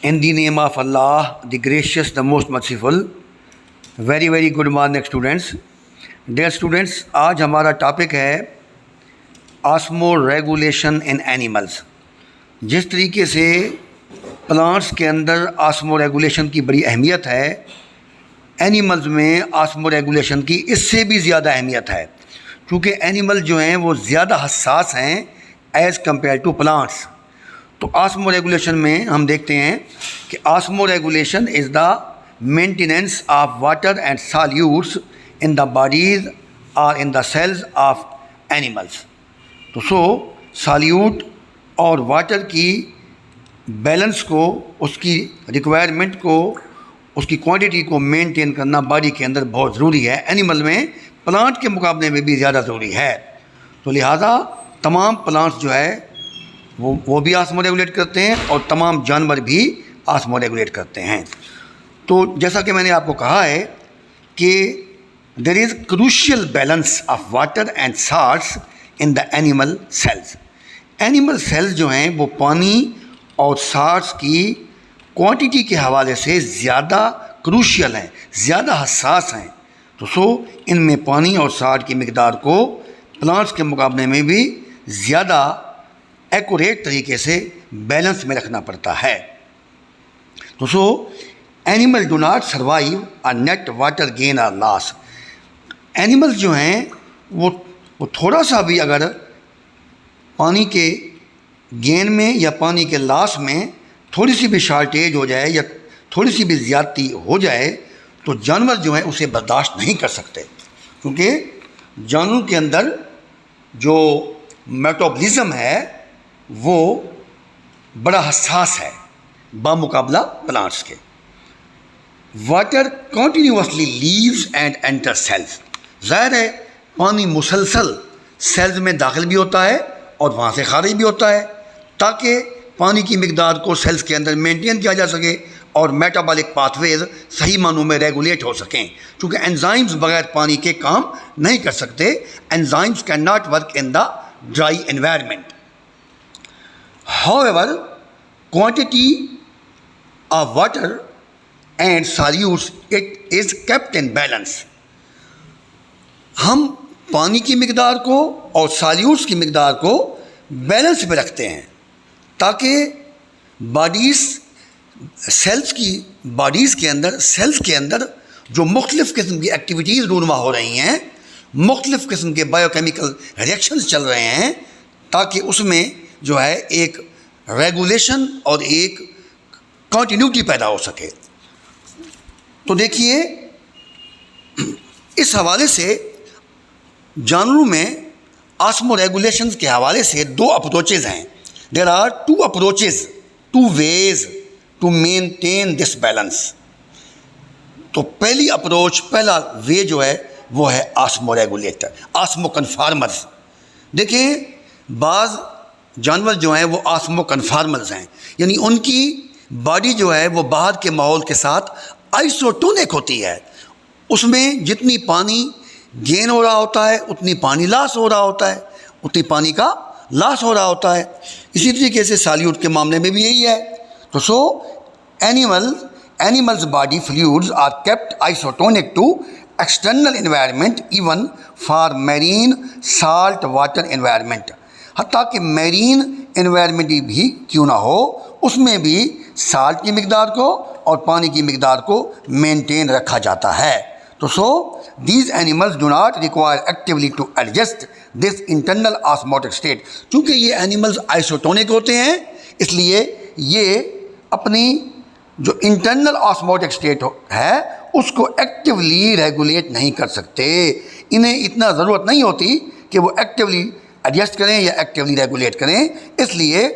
In the name of Allah, the gracious, the most merciful. Very very good morning students. Dear students, آج ہمارا topic ہے آسمو regulation in animals. جس طریقے سے plants کے اندر آسمو regulation کی بڑی اہمیت ہے، اینیملز میں آسمو ریگولیشن کی اس سے بھی زیادہ اہمیت ہے، کیونکہ اینیمل جو ہیں وہ زیادہ حساس ہیں ایز کمپیئر ٹو پلانٹس. تو آسمو ریگولیشن میں ہم دیکھتے ہیں کہ osmo regulation is the maintenance of water and solutes in the bodies اور in the cells of animals. تو سالیوٹ اور واٹر کی بیلنس کو، اس کی ریکوائرمنٹ کو، اس کی کوانٹٹی کو مینٹین کرنا باڈی کے اندر بہت ضروری ہے. اینیمل میں پلانٹ کے مقابلے میں بھی زیادہ ضروری ہے. تو لہٰذا تمام پلانٹس جو ہے وہ بھی آسمو ریگولیٹ کرتے ہیں اور تمام جانور بھی آسمو ریگولیٹ کرتے ہیں. تو جیسا کہ میں نے آپ کو کہا ہے کہ there is crucial balance of water and salts in the animal cells. Animal cells جو ہیں وہ پانی اور سالٹس کی کوانٹٹی کے حوالے سے زیادہ کروشیل ہیں، زیادہ حساس ہیں. تو ان میں پانی اور سالٹ کی مقدار کو پلانٹس کے مقابلے میں بھی زیادہ ایکوریٹ طریقے سے بیلنس میں رکھنا پڑتا ہے. تو animal do not survive a net water gain or loss. Animal جو ہیں وہ تھوڑا سا بھی اگر پانی کے گین میں یا پانی کے لاس میں تھوڑی سی بھی شارٹیج ہو جائے یا تھوڑی سی بھی زیادتی ہو جائے تو جانور جو ہیں اسے برداشت نہیں کر سکتے، کیونکہ جانور کے اندر جو میٹابولزم ہے وہ بڑا حساس ہے بامقابلہ پلانٹس کے. Water continuously leaves and enter cells. ظاہر ہے پانی مسلسل سیلز میں داخل بھی ہوتا ہے اور وہاں سے خارج بھی ہوتا ہے، تاکہ پانی کی مقدار کو سیلز کے اندر مینٹین کیا جا سکے اور میٹابولک پاتھ ویز صحیح معنوں میں ریگولیٹ ہو سکیں، کیونکہ انزائمز بغیر پانی کے کام نہیں کر سکتے. Enzymes can not work in the dry environment. However, quantity of water and solutes it is kept in balance. ہم پانی کی مقدار کو اور سالیوٹس کی مقدار کو بیلنس میں رکھتے ہیں تاکہ سیلز کے اندر جو مختلف قسم کی ایکٹیویٹیز رونما ہو رہی ہیں، مختلف قسم کے بایو کیمیکل ریئیکشنز چل رہے ہیں، تاکہ اس میں جو ہے ایک ریگولیشن اور ایک کنٹینیوٹی پیدا ہو سکے. تو دیکھیے اس حوالے سے جانوروں میں آسمو ریگولیشنز کے حوالے سے دو اپروچز ہیں. There are two approaches, two ways to maintain this balance. تو پہلا وے جو ہے وہ ہے آسمو ریگولیٹر، آسمو کنفارمرز. دیکھیں بعض جانور جو ہیں وہ آسمو کنفارمرز ہیں، یعنی ان کی باڈی جو ہے وہ باہر کے ماحول کے ساتھ آئسوٹونک ہوتی ہے. اس میں جتنی پانی گین ہو رہا ہوتا ہے اتنی پانی لاس ہو رہا ہوتا ہے، اتنی پانی کا لاس ہو رہا ہوتا ہے. اسی طریقے سے سالیوٹ کے معاملے میں بھی یہی ہے. تو animals body fluids are kept isotonic to external environment even for marine salt water environment. حتیٰ کہ میرین انوائرمنٹ بھی کیوں نہ ہو، اس میں بھی سالٹ کی مقدار کو اور پانی کی مقدار کو مینٹین رکھا جاتا ہے. تو these animals do not require actually to adjust this internal osmotic state. چونکہ یہ اینیملز آئسوٹونک ہوتے ہیں، اس لیے یہ اپنی جو انٹرنل آسموٹک اسٹیٹ ہے اس کو ایکٹیولی ریگولیٹ نہیں کر سکتے. انہیں اتنا ضرورت نہیں ہوتی کہ وہ ایکٹیولی ایڈجسٹ کریں یا ایکٹیولی ریگولیٹ کریں. اس لیے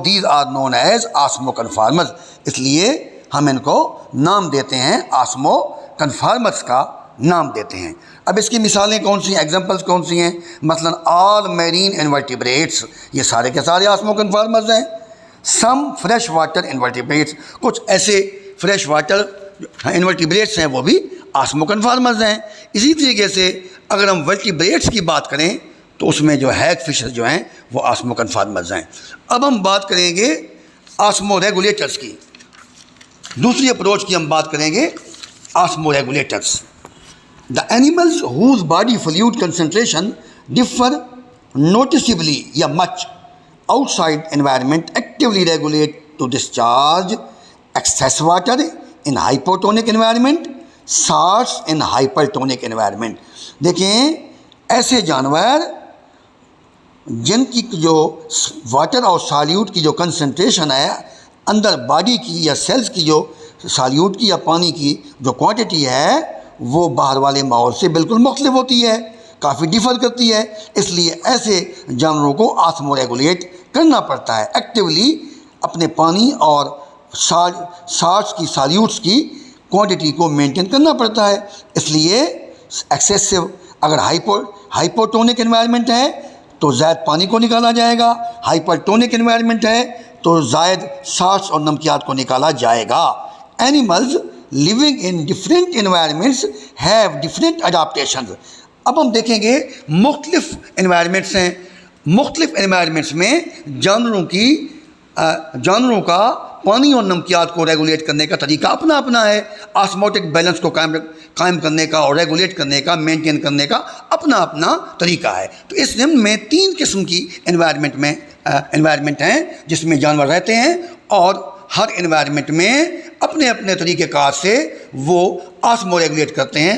دیز آر نون ایز آسمو کنفارمرز. اس لیے ہم ان کو نام دیتے ہیں، آسمو کنفارمرز کا نام دیتے ہیں. اب اس کی مثالیں کون سی ہیں، ایگزامپلس کون سی ہیں؟ مثلا آل میرین انورٹیبریٹس، یہ سارے کے سارے آسمو کنفارمرز ہیں. سم فریش واٹر انورٹیبریٹس، کچھ ایسے فریش واٹر انورٹیبریٹس ہیں وہ بھی آسمو کنفارمرز ہیں. اسی طریقے سے اگر ہم ورٹیبریٹس کی بات کریں تو اس میں جو ہیگ فشز جو ہیں وہ آسمو کنفارمرز ہیں. اب ہم بات کریں گے آسمو ریگولیٹرز کی. دوسری اپروچ کی ہم بات کریں گے osmo regulators. The animals whose body fluid concentration differ noticeably یا much outside environment actually regulate to discharge excess water in hypotonic environment, salts in hypertonic environment. دیکھیں ایسے جانور جن کی جو واٹر اور سالیوٹ کی جو کنسنٹریشن ہے اندر باڈی کی یا سیلز کی جو سالیوٹ کی یا پانی کی جو کوانٹٹی ہے وہ باہر والے ماحول سے بالکل مختلف ہوتی ہے, کافی ڈیفر کرتی ہے. اس لیے ایسے جانوروں کو آسمو ریگولیٹ کرنا پڑتا ہے, ایکٹیولی اپنے پانی اور سالٹس کی سالیوٹس کی کوانٹٹی کو مینٹین کرنا پڑتا ہے. اس لیے ایکسیسو اگر ہائپوٹونک انوائرمنٹ ہے تو زائد پانی کو نکالا جائے گا, ہائپرٹونک انوائرمنٹ ہے تو زائد سالٹس اور نمکیات کو نکالا جائے گا. Animals living in different environments have different adaptations. اب ہم دیکھیں گے مختلف انوائرمنٹس ہیں, مختلف انوائرمنٹس میں جانوروں کا پانی اور نمکیات کو ریگولیٹ کرنے کا طریقہ اپنا اپنا ہے. آسموٹک بیلنس کو قائم کرنے کا اور ریگولیٹ کرنے کا, مینٹین کرنے کا اپنا اپنا طریقہ ہے. تو اس ضمن میں 3 قسم کی انوائرمنٹ ہیں جس میں جانور رہتے ہیں, اور ہر انوائرمنٹ میں اپنے اپنے طریقہ کار سے وہ آسمو ریگولیٹ کرتے ہیں.